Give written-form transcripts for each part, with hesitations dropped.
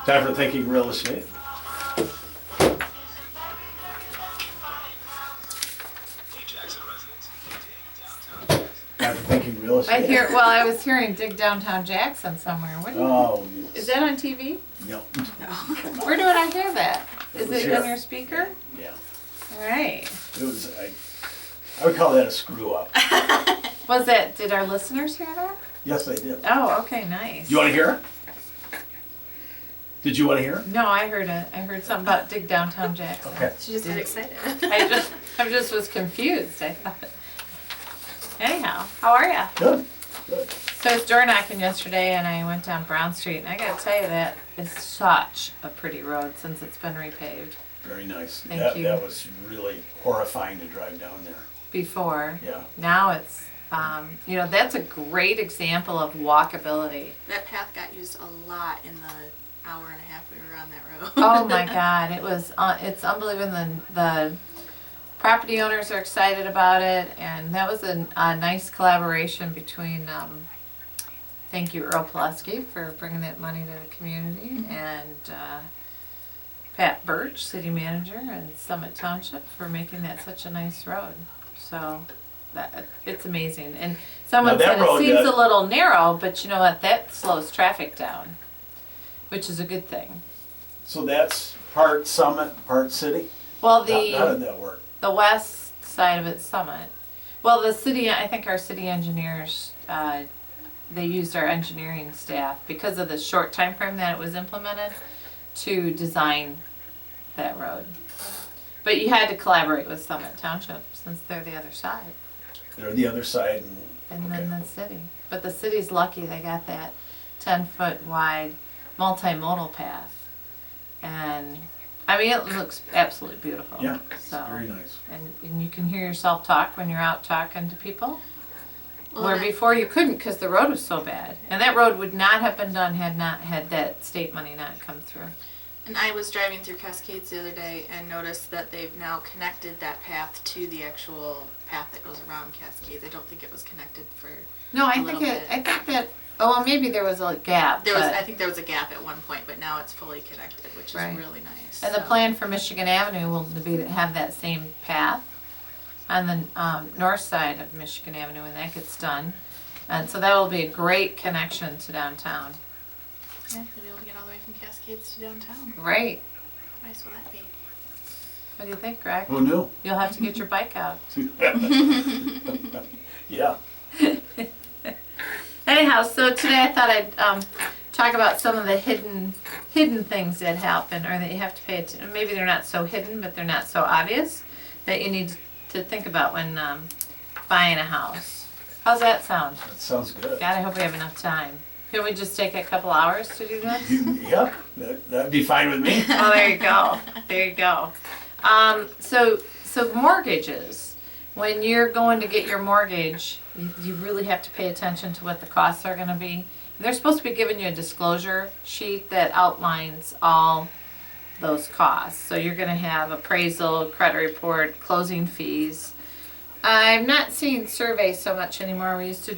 Time for Thinking Real Estate. Time for Thinking Real Estate. I was hearing Dig Downtown Jackson somewhere. What Oh, is that on TV? no. Where did I hear that? Is was it here. on your speaker? Yeah. All right. It was, I would call that a screw up. Did our listeners hear that? Yes, I did. Oh, okay, nice. You want to hear it? Did you want to hear it? No, I heard it. I heard something about Dig Downtown Jackson. Okay. She just got excited. I just was confused. I thought. Anyhow, how are ya? Good. Good. So I was door knocking yesterday, and I went down Brown Street, and I gotta tell you that is such a pretty road since it's been repaved. Very nice. Thank you. That was really horrifying to drive down there. Before, Yeah. now it's, that's a great example of walkability. That path got used a lot in the hour and a half we were on that road. Oh my God, it's unbelievable. The property owners are excited about it, and that was a nice collaboration between, thank you Earl Pulaski for bringing that money to the community, and Pat Birch, city manager, and Summit Township for making that such a nice road. So it's amazing. And someone Now that said it road seems got- a little narrow, but you know what? That slows traffic down, which is a good thing. So that's part Summit, part City? Well, How did that work? the west side of it's Summit. Well, the city, I think our city engineers, they used our engineering staff because of the short time frame that it was implemented to design that road. But you had to collaborate with Summit Township since they're the other side, They're the other side and okay. then the city. But the city's lucky they got that 10-foot wide multimodal path. And I mean, it looks absolutely beautiful. Yeah, it's So, very nice. and you can hear yourself talk when you're out talking to people. Well, Where that- before you couldn't because the road was so bad. And that road would not have been done had that state money not come through. And I was driving through Cascades the other day and noticed that they've now connected that path to the actual path that goes around Cascades. I don't think it was connected for. No, I A think little bit. well, maybe there was a gap. There was, but- I think there was a gap at one point, but now it's fully connected, which is Right. really nice. And the so. plan for Michigan Avenue will be to have that same path on the north side of Michigan Avenue when that gets done. And so that will be a great connection to downtown. Yeah, you'll be able to get all the way from Cascades to downtown. Right. How nice will that be? What do you think, Greg? Who knew? You'll have to get your bike out. Yeah. Anyhow, so today I thought I'd talk about some of the hidden things that happen, or that you have to pay attention. Maybe they're not so hidden, but they're not so obvious that you need to think about when buying a house. How's that sound? That sounds good. God, I hope we have enough time. Can we just take a couple hours to do this? Yep, that'd be fine with me. Oh, there you go. There you go. So mortgages. When you're going to get your mortgage, you really have to pay attention to what the costs are going to be. They're supposed to be giving you a disclosure sheet that outlines all those costs. So you're going to have appraisal, credit report, closing fees. I'm not seeing surveys so much anymore. They used to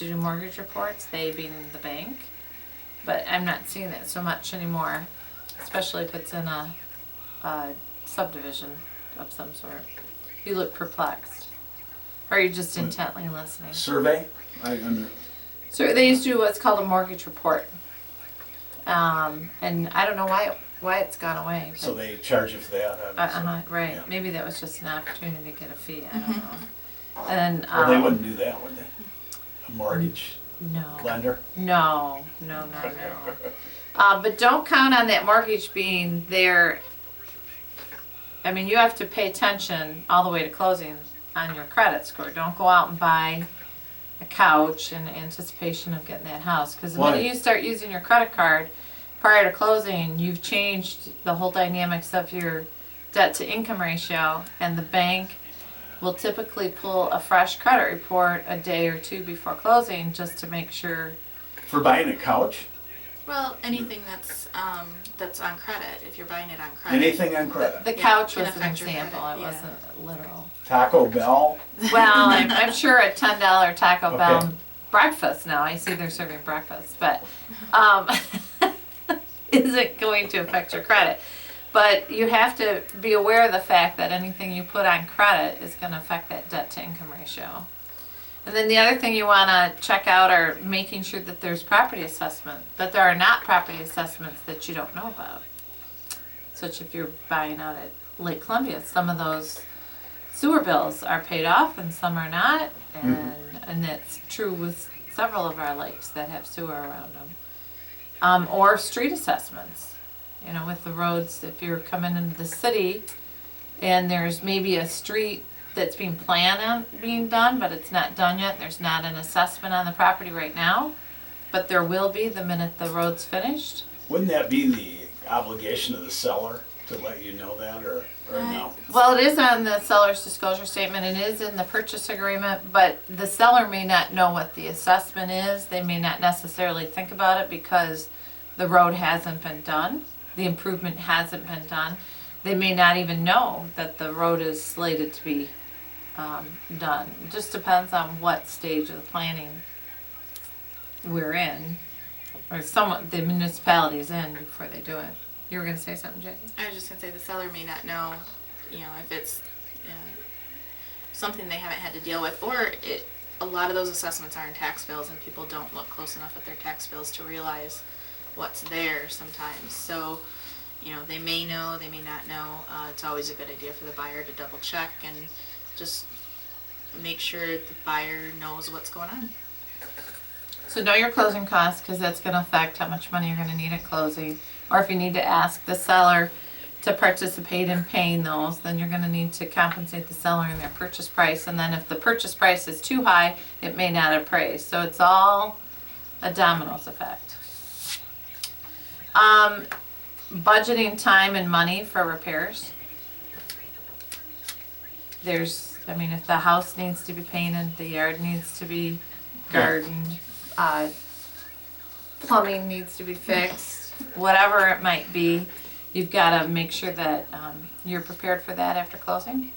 do mortgage reports, they being the bank. But I'm not seeing that so much anymore, especially if it's in a subdivision of some sort. You look perplexed. Or are you just intently listening? Survey? So they used to do what's called a mortgage report. And I don't know why it's gone away. But, So they charge you for that? obviously. right. Yeah. Maybe that was just an opportunity to get a fee. I don't know. And Well, they wouldn't do that, would they? A mortgage no. lender? No. But don't count on that mortgage being there. I mean, you have to pay attention all the way to closing on your credit score. Don't go out and buy a couch in anticipation of getting that house. Because the Why? minute you start using your credit card prior to closing, you've changed the whole dynamics of your debt to income ratio, and the bank will typically pull a fresh credit report a day or two before closing just to make sure. For buying a couch? Well, anything that's on credit, if you're buying it on credit. Anything on credit? The Yeah, couch can was an affect your example, credit, it yeah. wasn't literal. Taco Bell? Well, I'm sure a $10 Taco Okay. Bell breakfast now, I see they're serving breakfast, but, isn't going to affect your credit. But you have to be aware of the fact that anything you put on credit is going to affect that debt to income ratio. And then the other thing you want to check out are making sure that there's property assessment, that there are not property assessments that you don't know about. Such if you're buying out at Lake Columbia, some of those sewer bills are paid off and some are not, and that's true with several of our lakes that have sewer around them. Or street assessments, you know, with the roads, if you're coming into the city and there's maybe a street that's being planned on being done, but it's not done yet, there's not an assessment on the property right now, but there will be the minute the road's finished. Wouldn't that be the obligation of the seller to let you know that, or no? Well, it is on the seller's disclosure statement, it is in the purchase agreement, but the seller may not know what the assessment is. They may not necessarily think about it because the road hasn't been done, the improvement hasn't been done. They may not even know that the road is slated to be done. It just depends on what stage of the planning we're in, or the municipality's in before they do it. You were gonna say something, Jackie? I was just gonna say the seller may not know, you know, if it's something they haven't had to deal with, or a lot of those assessments are in tax bills and people don't look close enough at their tax bills to realize what's there sometimes. So, you know, they may know, they may not know. It's always a good idea for the buyer to double check and just make sure the buyer knows what's going on. So know your closing costs, because that's going to affect how much money you're going to need at closing. Or if you need to ask the seller to participate in paying those, then you're going to need to compensate the seller in their purchase price. And then if the purchase price is too high, it may not appraise. So it's all a dominoes effect. Budgeting time and money for repairs. If the house needs to be painted, the yard needs to be gardened, plumbing needs to be fixed, whatever it might be, you've got to make sure that you're prepared for that after closing.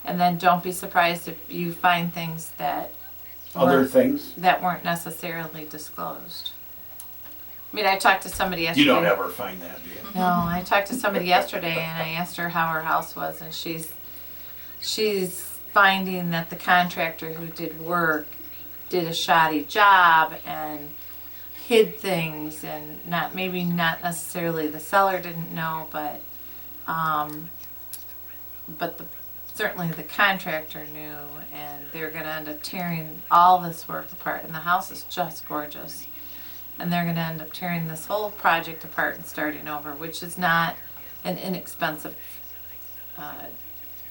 And then don't be surprised if you find things that weren't necessarily disclosed. I mean, I talked to somebody yesterday. You don't ever find that, do you? No, I talked to somebody yesterday and I asked her how her house was, and she's finding that the contractor who did work did a shoddy job and hid things, and maybe not necessarily the seller didn't know, but certainly the contractor knew, and they're going to end up tearing all this work apart. And the house is just gorgeous. And they're going to end up tearing this whole project apart and starting over, which is not an inexpensive.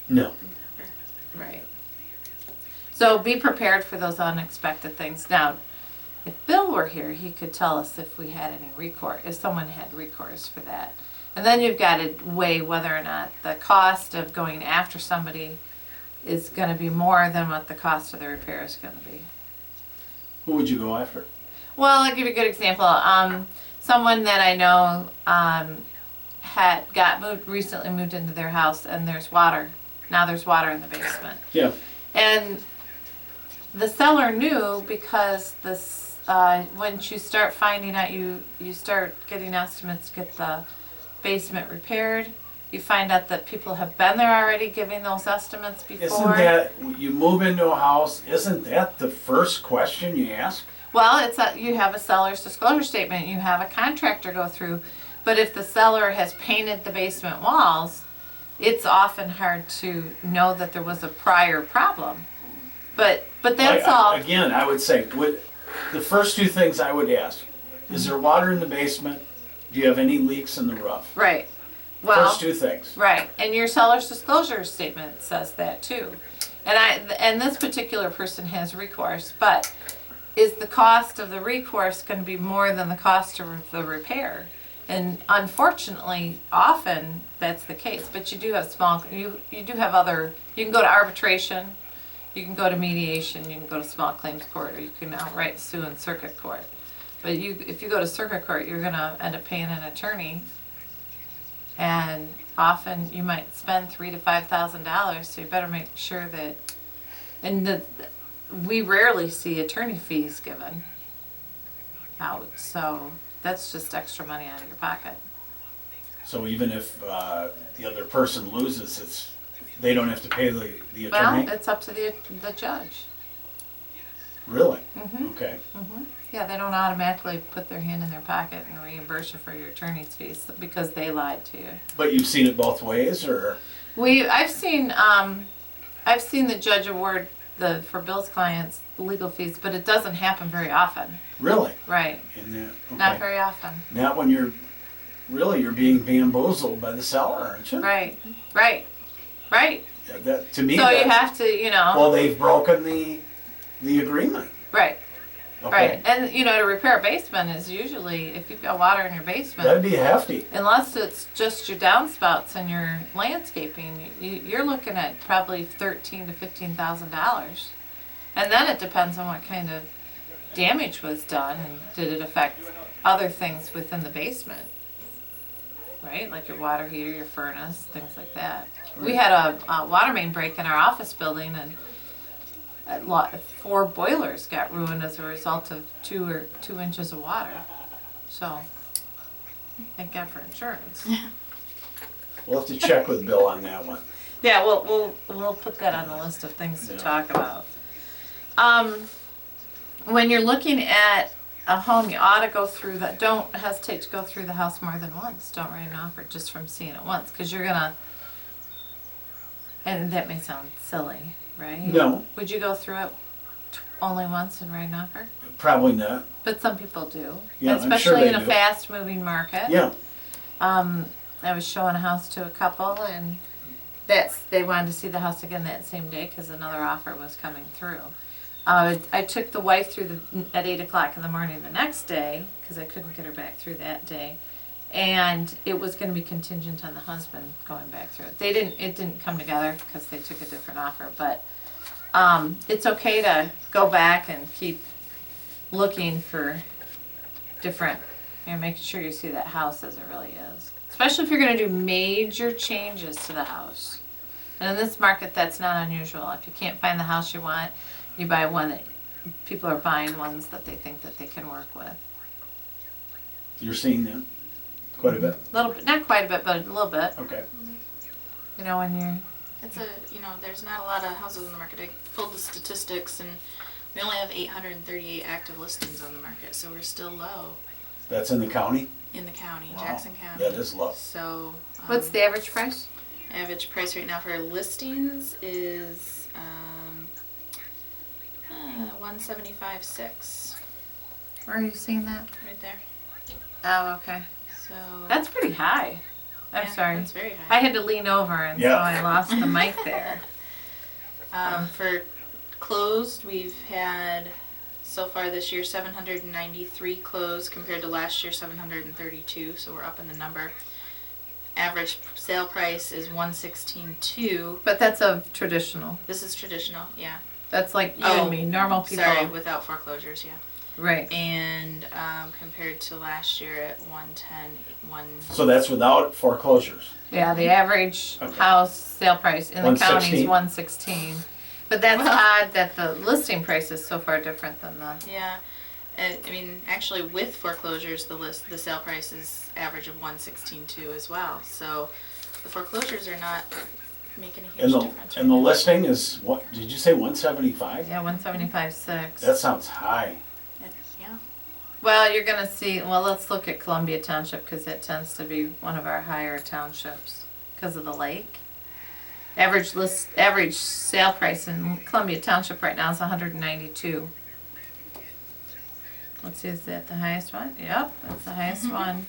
No. Right. So be prepared for those unexpected things. Now, if Bill were here, he could tell us if we had any recourse, if someone had recourse for that. And then you've got to weigh whether or not the cost of going after somebody is going to be more than what the cost of the repair is going to be. Who would you go after? Well, I'll give you a good example. Someone that I know recently moved into their house, and there's water. Now there's water in the basement. Yeah. And the seller knew because once you start finding out, you start getting estimates to get the basement repaired. You find out that people have been there already giving those estimates before. Isn't that, you move into a house, isn't that the first question you ask? Well, you have a seller's disclosure statement, you have a contractor go through, but if the seller has painted the basement walls, it's often hard to know that there was a prior problem. But that's all. Again, I would say, the first two things I would ask, is there water in the basement? Do you have any leaks in the roof? Right. Well, first two things. Right, and your seller's disclosure statement says that too. And this particular person has recourse, but is the cost of the recourse going to be more than the cost of the repair? And unfortunately, often that's the case. But you do have you do have other. You can go to arbitration, you can go to mediation, you can go to small claims court, or you can outright sue in circuit court. But if you go to circuit court, you're going to end up paying an attorney, and often you might spend $3,000 to $5,000. So you better make sure that. And we rarely see attorney fees given out, so that's just extra money out of your pocket. So even if the other person loses, they don't have to pay the Well, attorney? it's up to the judge. Really? Mm-hmm. Okay. Yeah, they don't automatically put their hand in their pocket and reimburse you for your attorney's fees because they lied to you. But you've seen it both ways, or? I've seen the judge award for Bill's clients legal fees, but it doesn't happen very often. Really? Right. Okay. Not very often. Not when you're being bamboozled by the seller, aren't you? Right. Yeah, that, to me, So you that's- have to, well, they've broken the agreement. right. Okay. Right. And to repair a basement is usually, if you've got water in your basement, That'd be hefty. unless it's just your downspouts and your landscaping, you're looking at probably $13,000 to $15,000. And then it depends on what kind of damage was done and did it affect other things within the basement, right? Like your water heater, your furnace, things like that. We had a water main break in our office building, and 4 boilers got ruined as a result of 2 inches of water. So, thank God for insurance. We'll have to check with Bill on that one. Yeah, we'll put that on the list of things to Yeah. talk about. When you're looking at a home, you ought to go through that. Don't hesitate to go through the house more than once. Don't write an offer just from seeing it once, because you're gonna. And that may sound silly, right? No. Would you go through it only once and write an offer? Probably not. But some people do, Yeah, I'm sure especially they in a do. fast-moving market. Yeah. I was showing a house to a couple, and they wanted to see the house again that same day because another offer was coming through. I took the wife through at 8 o'clock in the morning the next day because I couldn't get her back through that day, and it was going to be contingent on the husband going back through it. It didn't come together because they took a different offer, but it's okay to go back and keep looking for different, making sure you see that house as it really is. Especially if you're going to do major changes to the house. And in this market, that's not unusual. If you can't find the house you want, you buy one that people are buying ones that they think that they can work with. You're seeing that quite a bit. A little bit, not quite a bit, but a little bit. Okay. When you're. It's there's not a lot of houses on the market. I pulled the statistics, and we only have 838 active listings on the market, so we're still low That's in the county? in the county, Wow. Jackson County. That is low. So. What's the average price? Average price right now for listings is 175.6 Where are you seeing that? right there. Oh, okay. So That's pretty high. I'm yeah, sorry. That's very high. I had to lean over, and Yeah. so I lost the mic there. For closed, we've had so far this year 793 closed compared to last year 732. So we're up in the number. Average sale price is 116.2. But that's a traditional. This is traditional, yeah. That's like you Oh, and me, normal people. Sorry, without foreclosures, yeah. Right. And compared to last year at 110, So that's without foreclosures. Yeah, the average Okay. house sale price in the county is 116. 116. But that's Well- odd that the listing price is so far different than the. Yeah, I mean, actually, with foreclosures, the sale price is average of 116.2 as well. So the foreclosures are not making a huge And the difference. and the listing is what? Did you say 175? Yeah, 175.6. That sounds high. Yeah. Well, you're gonna see. Well, let's look at Columbia Township because it tends to be one of our higher townships because of the lake. Average sale price in Columbia Township right now is 192. Let's see, is that the highest one? Yep, that's the highest one.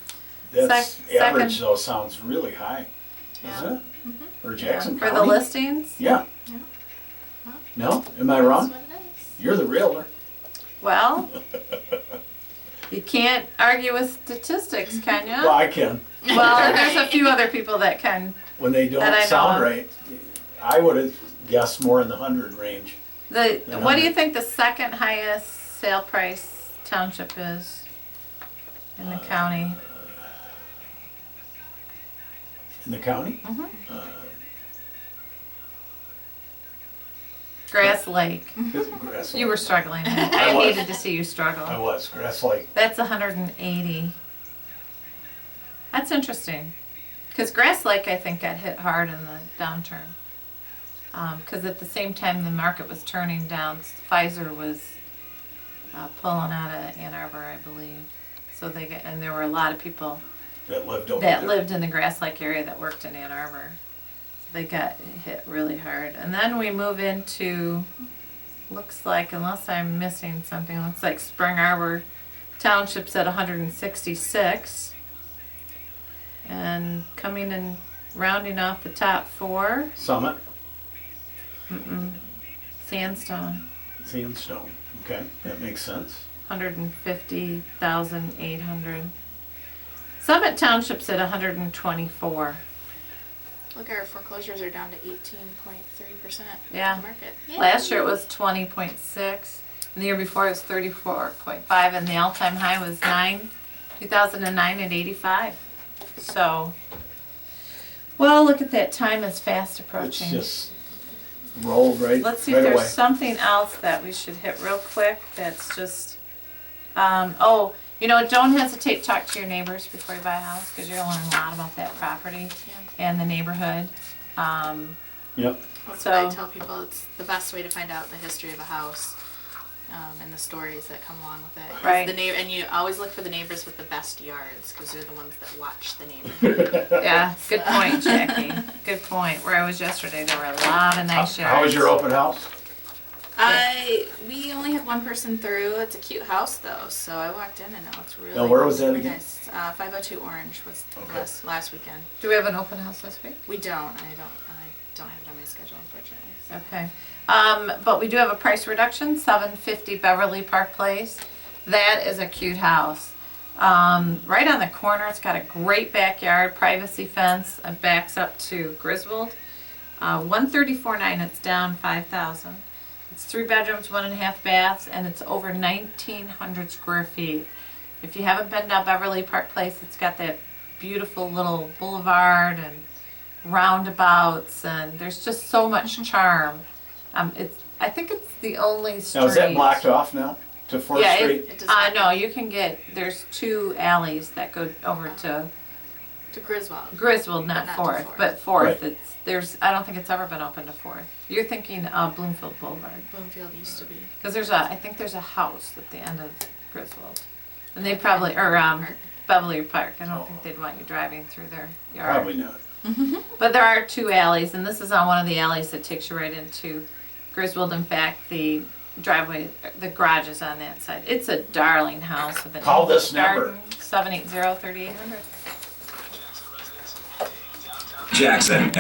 That's Second- average though. Sounds really high, isn't Yeah. it? For Jackson For County. the listings? Yeah. Yeah. No, am I wrong? That's what it is. You're the realtor. Well, you can't argue with statistics, can you? Well, I can. Well, there's a few other people that can. When they That I don't know sound of. right, I would have guessed more in the 100 range. What do you think the second highest sale price township is in the county? In the county? Mhm. Grass Lake. Grass You were Lake. struggling. I I was. hated to see you struggle. I was. Grass Lake. That's 180. That's interesting. Because Grass Lake, I think, got hit hard in the downturn. Because at the same time the market was turning down, Pfizer was pulling out of Ann Arbor, I believe. So and there were a lot of people That lived over that there. lived in the Grass Lake area that worked in Ann Arbor. So they got hit really hard. And then we move into, looks like, unless I'm missing something, looks like Spring Arbor Township's at 166. And coming and rounding off the top four, Summit, Sandstone, Sandstone. Okay, that makes sense. 150,800. Summit Township's at 124. Look, our foreclosures are down to 18.3% Yeah. of the market. Last year it was 20.6, and the year before it was 34.5, and the all-time high was 2009 at 85. So, well, look at that, time is fast It's approaching. just rolled right, Let's see right if there's away. something else that we should hit real quick that's just, oh, you know, don't hesitate to talk to your neighbors before you buy a house, because you're gonna learn a lot about that property and the neighborhood. Yep. That's what I So- tell people. It's the best way to find out the history of a house, and the stories that come along with it. 'Cause Right. And you always look for the neighbors with the best yards, because they're the ones that watch the neighbor. Yeah, good point, Jackie. Good point. Where I was yesterday, there were a lot of nice yards. How was your open house? We only had one person through. It's a cute house though, so I walked in and it looks really. Now, where was that really again? Nice. 502 Orange was Okay. last weekend. Do we have an open house this week? We don't. I don't have it on my schedule, unfortunately. So. Okay. But we do have a price reduction, 750 Beverly Park Place. That is a cute house. Right on the corner, it's got a great backyard, privacy fence, it backs up to Griswold. 134.9, it's down 5,000. It's 3 bedrooms, 1.5 baths, and it's over 1,900 square feet. If you haven't been down Beverly Park Place, it's got that beautiful little boulevard and roundabouts, and there's just so much charm. I think it's the only street. Now, is that blocked off now to 4th Yeah, Street? It does not no, you can there's 2 alleys that go over to to Griswold. Griswold, not But not to 4th, Fourth. but 4th, Right. I don't think it's ever been open to 4th. You're thinking Bloomfield Boulevard, Bloomfield used to be. because I think there's a house at the end of Griswold. And they probably, or Beverly Park, I don't think they'd want you driving through their yard. Probably not. But there are 2 alleys, and this is on one of the alleys that takes you right into Griswold. In fact, the driveway, the garage is on that side. It's a darling house with an Call this number. 780-3800. Jackson.